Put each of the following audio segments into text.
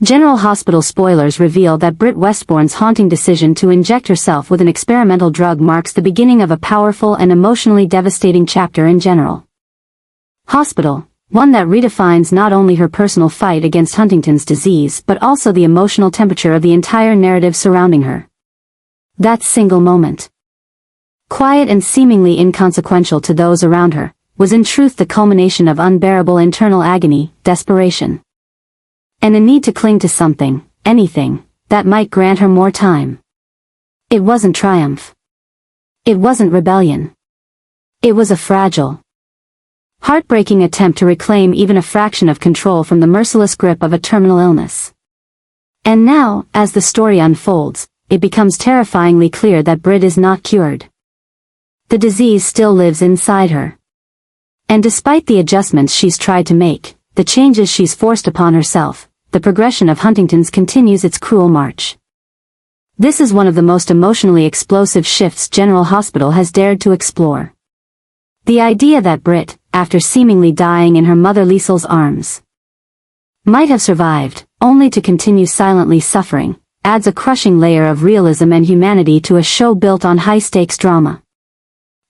General Hospital spoilers reveal that Britt Westbourne's haunting decision to inject herself with an experimental drug marks the beginning of a powerful and emotionally devastating chapter in General Hospital, one that redefines not only her personal fight against Huntington's disease but also the emotional temperature of the entire narrative surrounding her. That single moment, quiet and seemingly inconsequential to those around her, was in truth the culmination of unbearable internal agony, desperation, and a need to cling to something, anything, that might grant her more time. It wasn't triumph. It wasn't rebellion. It was a fragile, heartbreaking attempt to reclaim even a fraction of control from the merciless grip of a terminal illness. And now, as the story unfolds, it becomes terrifyingly clear that Britt is not cured. The disease still lives inside her. And despite the adjustments she's tried to make, the changes she's forced upon herself, the progression of Huntington's continues its cruel march. This is one of the most emotionally explosive shifts General Hospital has dared to explore. The idea that Britt, after seemingly dying in her mother Liesel's arms, might have survived, only to continue silently suffering, adds a crushing layer of realism and humanity to a show built on high-stakes drama.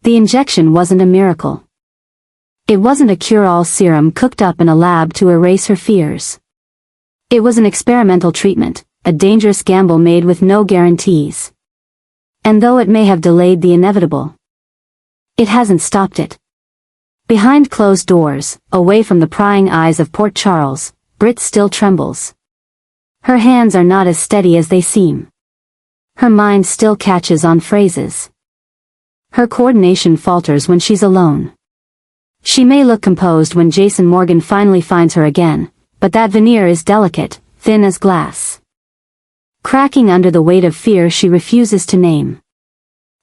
The injection wasn't a miracle. It wasn't a cure-all serum cooked up in a lab to erase her fears. It was an experimental treatment, a dangerous gamble made with no guarantees. And though it may have delayed the inevitable, it hasn't stopped it. Behind closed doors, away from the prying eyes of Port Charles, Britt still trembles. Her hands are not as steady as they seem. Her mind still catches on phrases. Her coordination falters when she's alone. She may look composed when Jason Morgan finally finds her again, but that veneer is delicate, thin as glass, cracking under the weight of fear she refuses to name.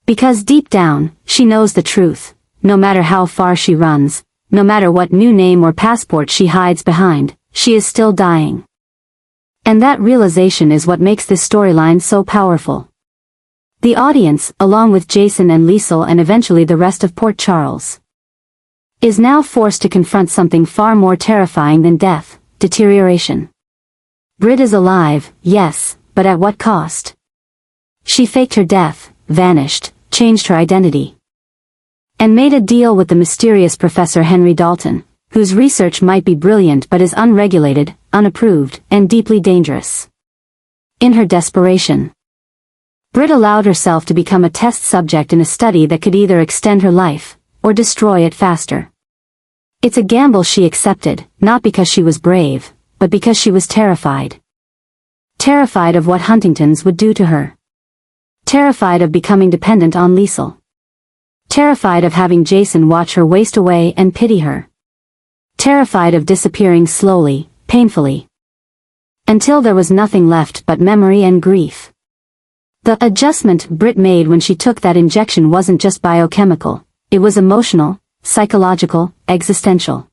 Because deep down, she knows the truth, no matter how far she runs, no matter what new name or passport she hides behind, she is still dying. And that realization is what makes this storyline so powerful. The audience, along with Jason and Liesel and eventually the rest of Port Charles, is now forced to confront something far more terrifying than death: deterioration. Britt is alive, yes, but at what cost? She faked her death, vanished, changed her identity, and made a deal with the mysterious Professor Henry Dalton, whose research might be brilliant but is unregulated, unapproved, and deeply dangerous. In her desperation, Britt allowed herself to become a test subject in a study that could either extend her life, or destroy it faster. It's a gamble she accepted, not because she was brave, but because she was terrified. Terrified of what Huntington's would do to her. Terrified of becoming dependent on Liesel. Terrified of having Jason watch her waste away and pity her. Terrified of disappearing slowly, painfully, until there was nothing left but memory and grief. The adjustment Britt made when she took that injection wasn't just biochemical, it was emotional, psychological, existential.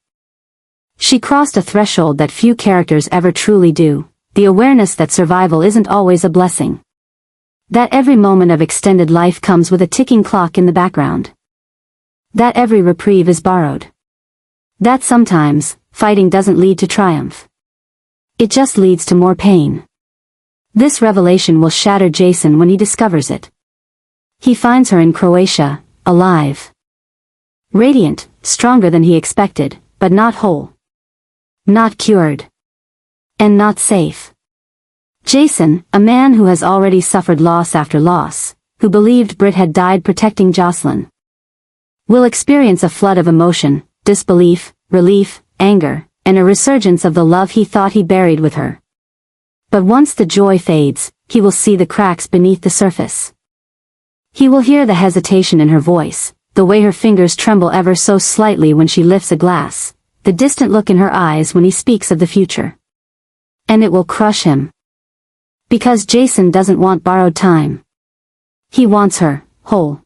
She crossed a threshold that few characters ever truly do, the awareness that survival isn't always a blessing. That every moment of extended life comes with a ticking clock in the background. That every reprieve is borrowed. That sometimes, fighting doesn't lead to triumph. It just leads to more pain. This revelation will shatter Jason when he discovers it. He finds her in Croatia, alive. Radiant, stronger than he expected, but not whole. Not cured. And not safe. Jason, a man who has already suffered loss after loss, who believed Britt had died protecting Jocelyn, will experience a flood of emotion, disbelief, relief, anger, and a resurgence of the love he thought he buried with her. But once the joy fades, he will see the cracks beneath the surface. He will hear the hesitation in her voice, the way her fingers tremble ever so slightly when she lifts a glass, the distant look in her eyes when he speaks of the future. And it will crush him. Because Jason doesn't want borrowed time. He wants her, whole.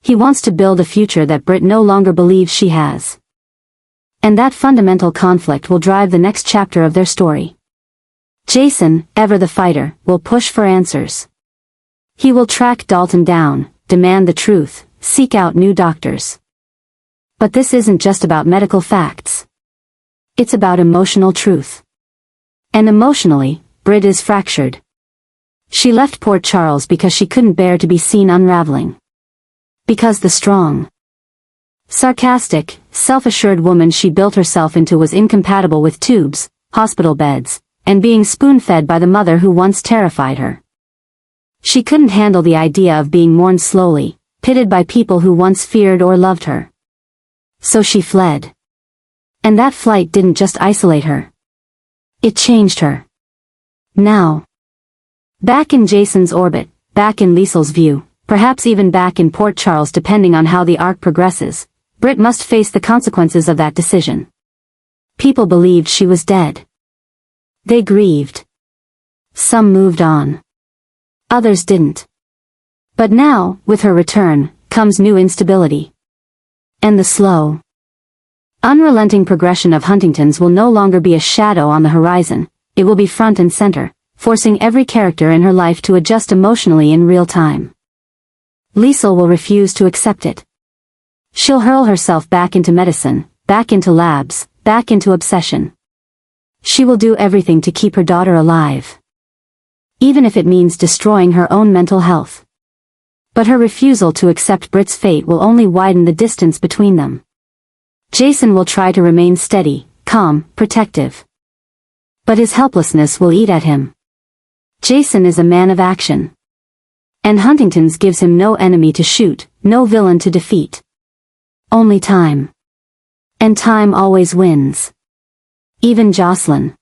He wants to build a future that Britt no longer believes she has. And that fundamental conflict will drive the next chapter of their story. Jason, ever the fighter, will push for answers. He will track Dalton down, demand the truth, seek out new doctors. But this isn't just about medical facts. It's about emotional truth. And emotionally, Britt is fractured. She left Port Charles because she couldn't bear to be seen unraveling. Because the strong, sarcastic, self-assured woman she built herself into was incompatible with tubes, hospital beds, and being spoon-fed by the mother who once terrified her. She couldn't handle the idea of being mourned slowly, pitted by people who once feared or loved her. So she fled. And that flight didn't just isolate her. It changed her. Now, back in Jason's orbit, back in Liesel's view, perhaps even back in Port Charles depending on how the arc progresses, Britt must face the consequences of that decision. People believed she was dead. They grieved. Some moved on. Others didn't. But now, with her return, comes new instability. And the slow, unrelenting progression of Huntington's will no longer be a shadow on the horizon, it will be front and center, forcing every character in her life to adjust emotionally in real time. Liesel will refuse to accept it. She'll hurl herself back into medicine, back into labs, back into obsession. She will do everything to keep her daughter alive. Even if it means destroying her own mental health. But her refusal to accept Britt's fate will only widen the distance between them. Jason will try to remain steady, calm, protective. But his helplessness will eat at him. Jason is a man of action. And Huntington's gives him no enemy to shoot, no villain to defeat. Only time. And time always wins. Even Jocelyn,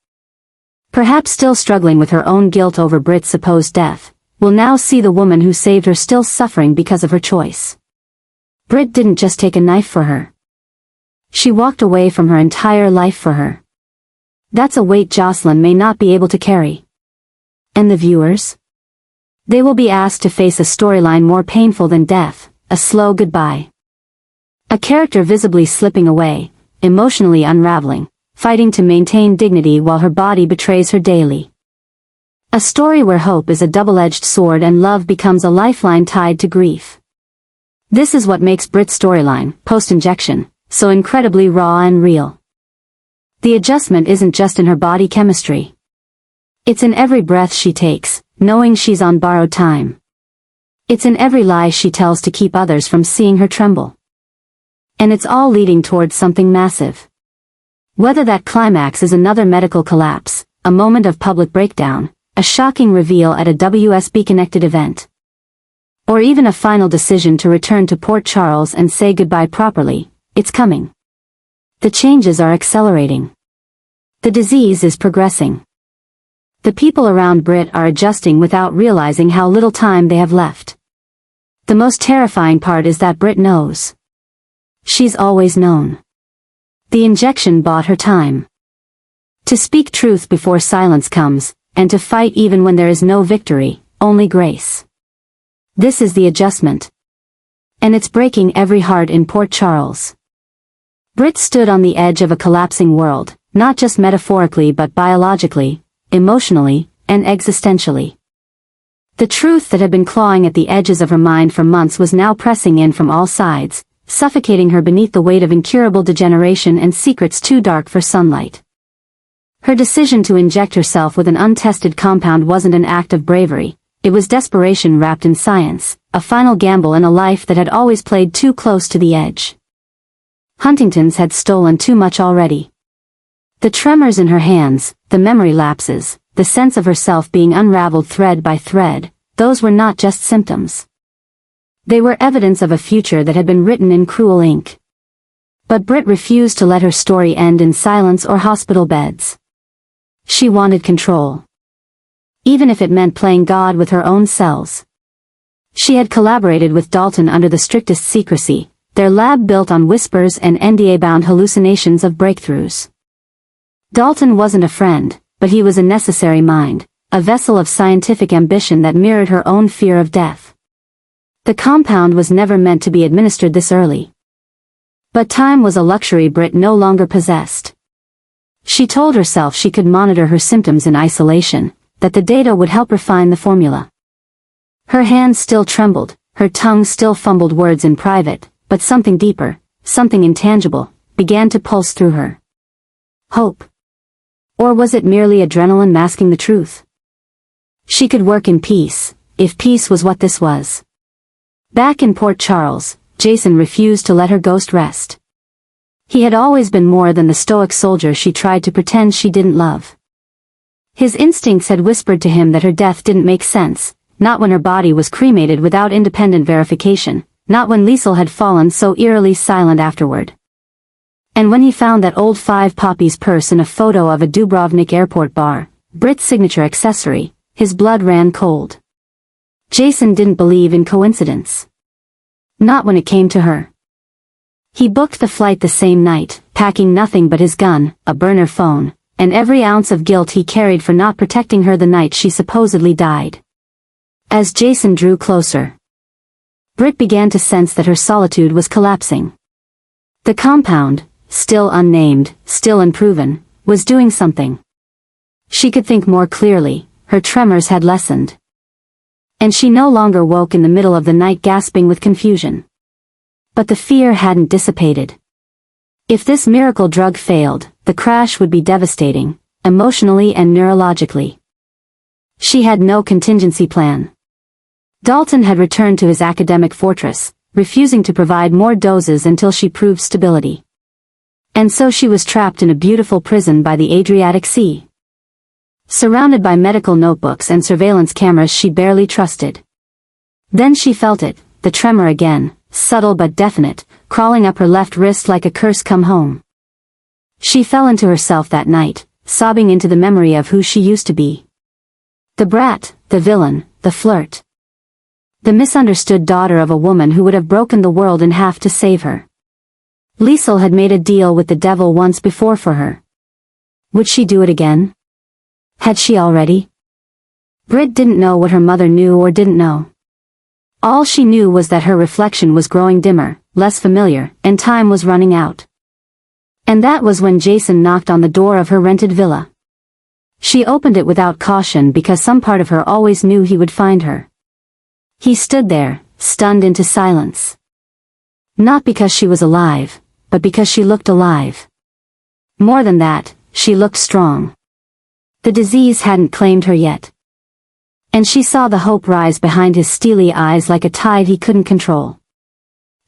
perhaps still struggling with her own guilt over Britt's supposed death, will now see the woman who saved her still suffering because of her choice. Britt didn't just take a knife for her. She walked away from her entire life for her. That's a weight Jocelyn may not be able to carry. And the viewers? They will be asked to face a storyline more painful than death, a slow goodbye. A character visibly slipping away, emotionally unraveling, fighting to maintain dignity while her body betrays her daily. A story where hope is a double-edged sword and love becomes a lifeline tied to grief. This is what makes Britt's storyline, post-injection, so incredibly raw and real. The adjustment isn't just in her body chemistry. It's in every breath she takes, knowing she's on borrowed time. It's in every lie she tells to keep others from seeing her tremble. And it's all leading towards something massive. Whether that climax is another medical collapse, a moment of public breakdown, a shocking reveal at a WSB-connected event, or even a final decision to return to Port Charles and say goodbye properly, it's coming. The changes are accelerating. The disease is progressing. The people around Britt are adjusting without realizing how little time they have left. The most terrifying part is that Britt knows. She's always known. The injection bought her time. To speak truth before silence comes, and to fight even when there is no victory, only grace. This is the adjustment. And it's breaking every heart in Port Charles. Britt stood on the edge of a collapsing world, not just metaphorically but biologically, emotionally, and existentially. The truth that had been clawing at the edges of her mind for months was now pressing in from all sides, suffocating her beneath the weight of incurable degeneration and secrets too dark for sunlight. Her decision to inject herself with an untested compound wasn't an act of bravery, it was desperation wrapped in science, a final gamble in a life that had always played too close to the edge. Huntington's had stolen too much already. The tremors in her hands, the memory lapses, the sense of herself being unraveled thread by thread, those were not just symptoms. They were evidence of a future that had been written in cruel ink. But Britt refused to let her story end in silence or hospital beds. She wanted control. Even if it meant playing God with her own cells. She had collaborated with Dalton under the strictest secrecy, their lab built on whispers and NDA-bound hallucinations of breakthroughs. Dalton wasn't a friend, but he was a necessary mind, a vessel of scientific ambition that mirrored her own fear of death. The compound was never meant to be administered this early. But time was a luxury Britt no longer possessed. She told herself she could monitor her symptoms in isolation, that the data would help refine the formula. Her hands still trembled, her tongue still fumbled words in private, but something deeper, something intangible, began to pulse through her. Hope. Or was it merely adrenaline masking the truth? She could work in peace, if peace was what this was. Back in Port Charles, Jason refused to let her ghost rest. He had always been more than the stoic soldier she tried to pretend she didn't love. His instincts had whispered to him that her death didn't make sense, not when her body was cremated without independent verification, not when Liesl had fallen so eerily silent afterward. And when he found that old 5 Poppies purse in a photo of a Dubrovnik airport bar, Britt's signature accessory, his blood ran cold. Jason didn't believe in coincidence. Not when it came to her. He booked the flight the same night, packing nothing but his gun, a burner phone, and every ounce of guilt he carried for not protecting her the night she supposedly died. As Jason drew closer, Britt began to sense that her solitude was collapsing. The compound, still unnamed, still unproven, was doing something. She could think more clearly, her tremors had lessened. And she no longer woke in the middle of the night gasping with confusion. But the fear hadn't dissipated. If this miracle drug failed, the crash would be devastating, emotionally and neurologically. She had no contingency plan. Dalton had returned to his academic fortress, refusing to provide more doses until she proved stability. And so she was trapped in a beautiful prison by the Adriatic Sea. Surrounded by medical notebooks and surveillance cameras she barely trusted. Then she felt it, the tremor again, subtle but definite, crawling up her left wrist like a curse come home. She fell into herself that night, sobbing into the memory of who she used to be. The brat, the villain, the flirt. The misunderstood daughter of a woman who would have broken the world in half to save her. Liesl had made a deal with the devil once before for her. Would she do it again? Had she already? Britt didn't know what her mother knew or didn't know. All she knew was that her reflection was growing dimmer, less familiar, and time was running out. And that was when Jason knocked on the door of her rented villa. She opened it without caution because some part of her always knew he would find her. He stood there, stunned into silence. Not because she was alive, but because she looked alive. More than that, she looked strong. The disease hadn't claimed her yet. And she saw the hope rise behind his steely eyes like a tide he couldn't control.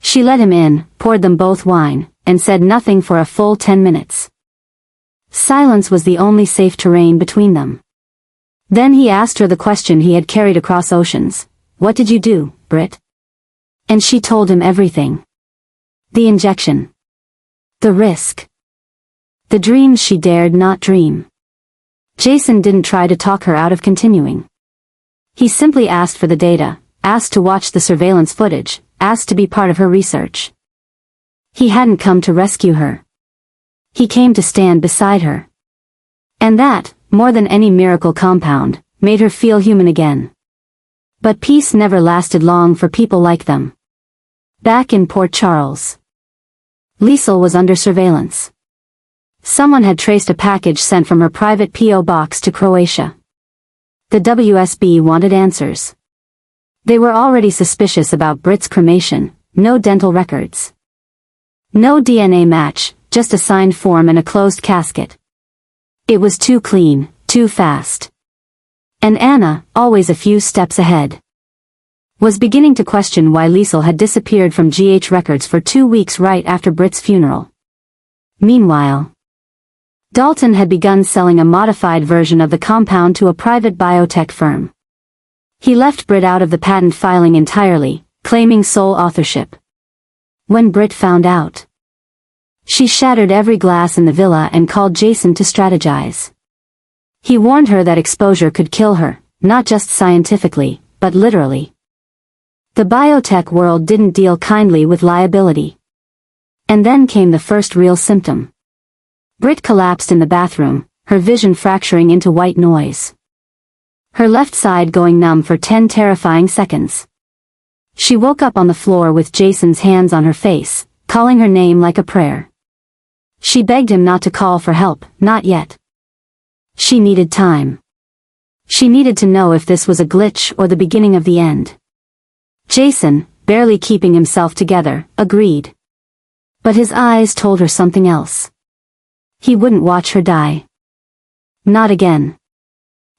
She let him in, poured them both wine, and said nothing for a full 10 minutes. Silence was the only safe terrain between them. Then he asked her the question he had carried across oceans. What did you do, Britt? And she told him everything. The injection. The risk. The dreams she dared not dream. Jason didn't try to talk her out of continuing. He simply asked for the data, asked to watch the surveillance footage, asked to be part of her research. He hadn't come to rescue her. He came to stand beside her. And that, more than any miracle compound, made her feel human again. But peace never lasted long for people like them. Back in Port Charles, Liesl was under surveillance. Someone had traced a package sent from her private P.O. box to Croatia. The WSB wanted answers. They were already suspicious about Britt's cremation, no dental records. No DNA match, just a signed form and a closed casket. It was too clean, too fast. And Anna, always a few steps ahead, was beginning to question why Liesl had disappeared from GH Records for 2 weeks right after Britt's funeral. Meanwhile, Dalton had begun selling a modified version of the compound to a private biotech firm. He left Britt out of the patent filing entirely, claiming sole authorship. When Britt found out, she shattered every glass in the villa and called Jason to strategize. He warned her that exposure could kill her, not just scientifically, but literally. The biotech world didn't deal kindly with liability. And then came the first real symptom. Britt collapsed in the bathroom, her vision fracturing into white noise. Her left side going numb for 10 terrifying seconds. She woke up on the floor with Jason's hands on her face, calling her name like a prayer. She begged him not to call for help, not yet. She needed time. She needed to know if this was a glitch or the beginning of the end. Jason, barely keeping himself together, agreed. But his eyes told her something else. He wouldn't watch her die. Not again.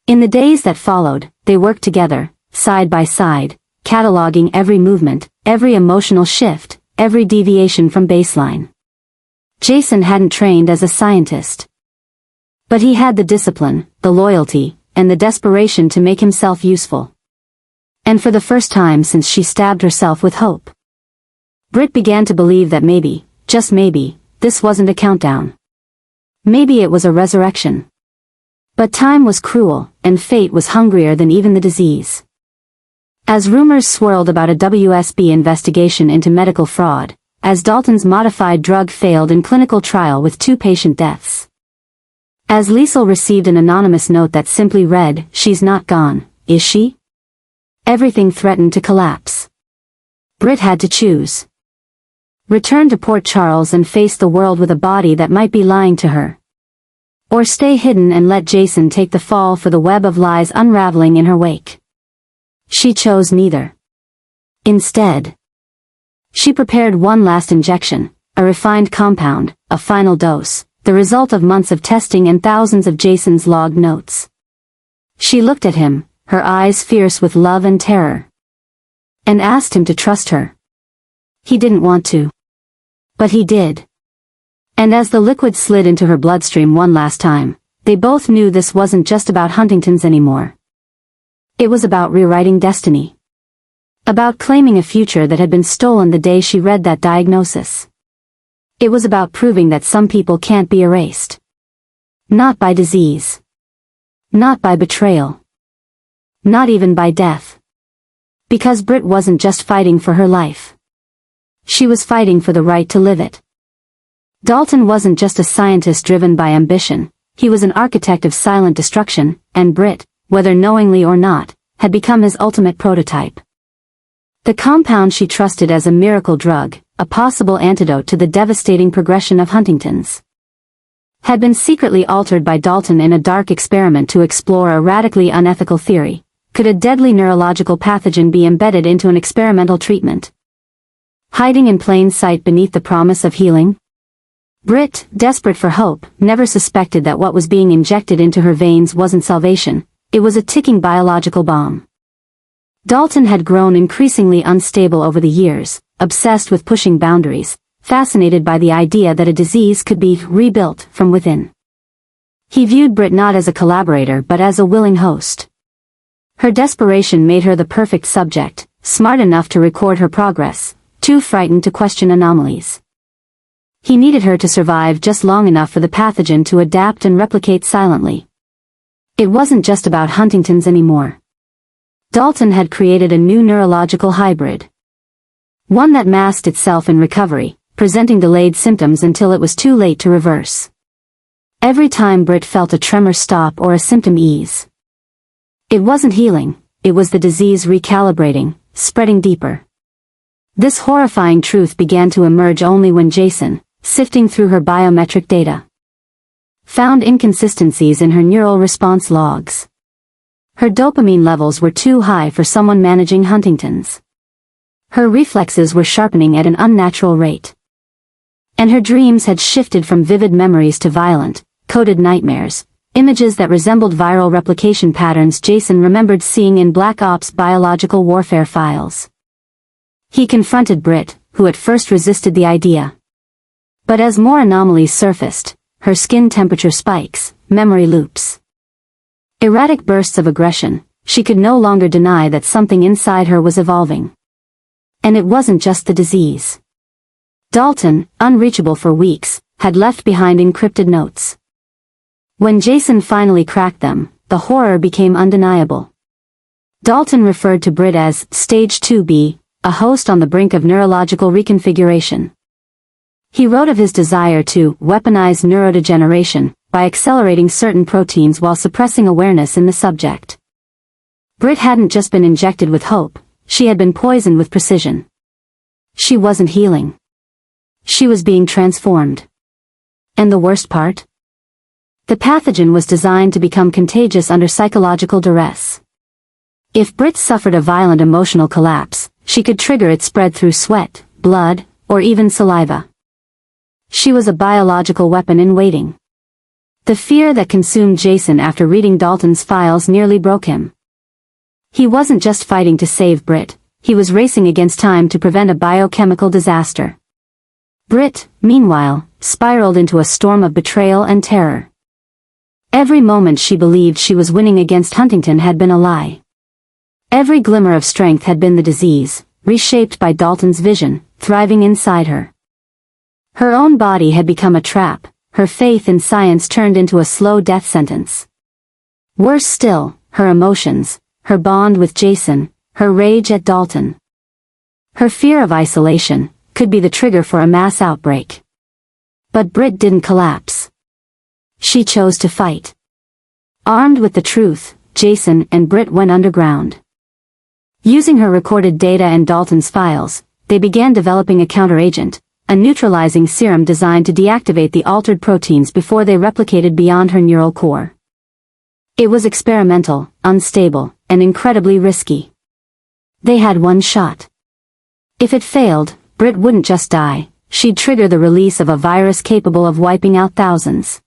In the days that followed, they worked together, side by side, cataloging every movement, every emotional shift, every deviation from baseline. Jason hadn't trained as a scientist. But he had the discipline, the loyalty, and the desperation to make himself useful. And for the first time since she stabbed herself with hope, Britt began to believe that maybe, just maybe, this wasn't a countdown. Maybe it was a resurrection. But time was cruel, and fate was hungrier than even the disease. As rumors swirled about a WSB investigation into medical fraud, as Dalton's modified drug failed in clinical trial with 2 patient deaths, as Liesel received an anonymous note that simply read, "She's not gone, is she?" everything threatened to collapse. Britt had to choose. Return to Port Charles and face the world with a body that might be lying to her. Or stay hidden and let Jason take the fall for the web of lies unraveling in her wake. She chose neither. Instead, she prepared one last injection, a refined compound, a final dose, the result of months of testing and thousands of Jason's logged notes. She looked at him, her eyes fierce with love and terror, and asked him to trust her. He didn't want to. But he did. And as the liquid slid into her bloodstream one last time, they both knew this wasn't just about Huntington's anymore. It was about rewriting destiny. About claiming a future that had been stolen the day she read that diagnosis. It was about proving that some people can't be erased. Not by disease. Not by betrayal. Not even by death. Because Britt wasn't just fighting for her life. She was fighting for the right to live it. Dalton wasn't just a scientist driven by ambition, he was an architect of silent destruction, and Britt, whether knowingly or not, had become his ultimate prototype. The compound she trusted as a miracle drug, a possible antidote to the devastating progression of Huntington's, had been secretly altered by Dalton in a dark experiment to explore a radically unethical theory. Could a deadly neurological pathogen be embedded into an experimental treatment, hiding in plain sight beneath the promise of healing? Britt, desperate for hope, never suspected that what was being injected into her veins wasn't salvation, it was a ticking biological bomb. Dalton had grown increasingly unstable over the years, obsessed with pushing boundaries, fascinated by the idea that a disease could be rebuilt from within. He viewed Britt not as a collaborator but as a willing host. Her desperation made her the perfect subject, smart enough to record her progress, too frightened to question anomalies. He needed her to survive just long enough for the pathogen to adapt and replicate silently. It wasn't just about Huntington's anymore. Dalton had created a new neurological hybrid. One that masked itself in recovery, presenting delayed symptoms until it was too late to reverse. Every time Britt felt a tremor stop or a symptom ease, it wasn't healing, it was the disease recalibrating, spreading deeper. This horrifying truth began to emerge only when Jason, sifting through her biometric data, found inconsistencies in her neural response logs. Her dopamine levels were too high for someone managing Huntington's. Her reflexes were sharpening at an unnatural rate. And her dreams had shifted from vivid memories to violent, coded nightmares, images that resembled viral replication patterns Jason remembered seeing in Black Ops biological warfare files. He confronted Britt, who at first resisted the idea. But as more anomalies surfaced, her skin temperature spikes, memory loops, erratic bursts of aggression, she could no longer deny that something inside her was evolving. And it wasn't just the disease. Dalton, unreachable for weeks, had left behind encrypted notes. When Jason finally cracked them, the horror became undeniable. Dalton referred to Britt as Stage 2B, a host on the brink of neurological reconfiguration. He wrote of his desire to weaponize neurodegeneration by accelerating certain proteins while suppressing awareness in the subject. Britt hadn't just been injected with hope, she had been poisoned with precision. She wasn't healing. She was being transformed. And the worst part? The pathogen was designed to become contagious under psychological duress. If Britt suffered a violent emotional collapse, she could trigger its spread through sweat, blood, or even saliva. She was a biological weapon in waiting. The fear that consumed Jason after reading Dalton's files nearly broke him. He wasn't just fighting to save Britt, he was racing against time to prevent a biochemical disaster. Britt, meanwhile, spiraled into a storm of betrayal and terror. Every moment she believed she was winning against Huntington had been a lie. Every glimmer of strength had been the disease, reshaped by Dalton's vision, thriving inside her. Her own body had become a trap, her faith in science turned into a slow death sentence. Worse still, her emotions, her bond with Jason, her rage at Dalton. Her fear of isolation could be the trigger for a mass outbreak. But Britt didn't collapse. She chose to fight. Armed with the truth, Jason and Britt went underground. Using her recorded data and Dalton's files, they began developing a counteragent, a neutralizing serum designed to deactivate the altered proteins before they replicated beyond her neural core. It was experimental, unstable, and incredibly risky. They had one shot. If it failed, Britt wouldn't just die, she'd trigger the release of a virus capable of wiping out thousands.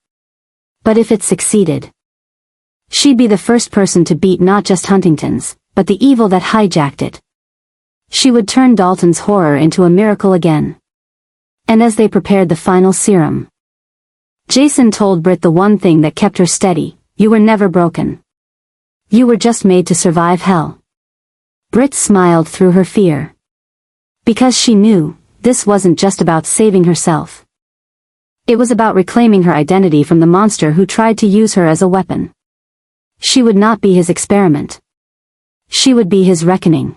But if it succeeded, she'd be the first person to beat not just Huntington's, but the evil that hijacked it. She would turn Dalton's horror into a miracle again. And as they prepared the final serum, Jason told Britt the one thing that kept her steady: you were never broken. You were just made to survive hell. Britt smiled through her fear. Because she knew, this wasn't just about saving herself. It was about reclaiming her identity from the monster who tried to use her as a weapon. She would not be his experiment. She would be his reckoning.